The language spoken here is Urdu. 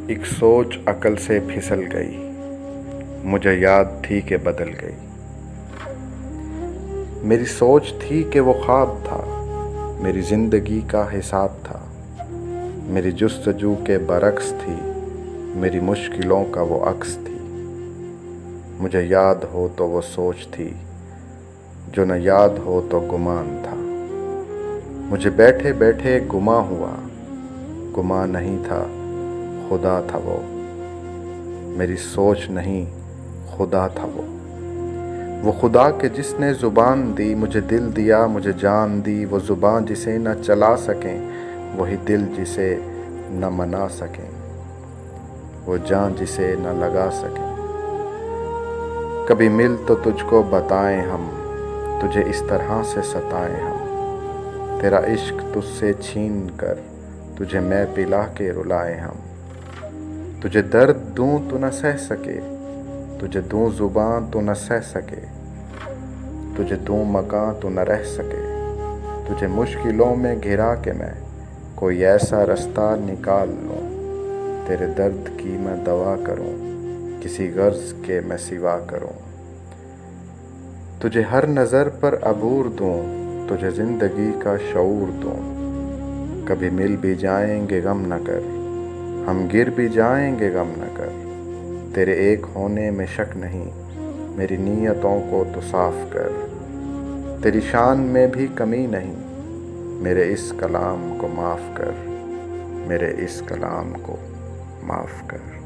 ایک سوچ عقل سے پھسل گئی، مجھے یاد تھی کہ بدل گئی۔ میری سوچ تھی کہ وہ خواب تھا، میری زندگی کا حساب تھا، میری جستجو کے برعکس تھی، میری مشکلوں کا وہ عکس تھی۔ مجھے یاد ہو تو وہ سوچ تھی، جو نہ یاد ہو تو گمان تھا۔ مجھے بیٹھے بیٹھے گما ہوا، گما نہیں تھا خدا تھا وہ۔ میری سوچ نہیں خدا تھا وہ خدا کہ جس نے زبان دی، مجھے دل دیا، مجھے جان دی۔ وہ زبان جسے نہ چلا سکیں، وہی دل جسے نہ منا سکیں، وہ جان جسے نہ لگا سکیں۔ کبھی مل تو تجھ کو بتائیں ہم، تجھے اس طرح سے ستائیں ہم۔ تیرا عشق تجھ سے چھین کر، تجھے میں پلا کے رلائیں ہم۔ تجھے درد دوں تو نہ سہ سکے، تجھے دوں زباں تو نہ سہ سکے، تجھے دوں مکاں تو نہ رہ سکے۔ تجھے مشکلوں میں گھرا کے میں کوئی ایسا رستہ نکال لوں، تیرے درد کی میں دوا کروں، کسی غرض کے میں سوا کروں۔ تجھے ہر نظر پر عبور دوں، تجھے زندگی کا شعور دوں۔ کبھی مل بھی جائیں گے غم نہ کر، ہم گر بھی جائیں گے غم نہ کر۔ تیرے ایک ہونے میں شک نہیں، میری نیتوں کو تو صاف کر۔ تیری شان میں بھی کمی نہیں، میرے اس کلام کو معاف کر، میرے اس کلام کو معاف کر۔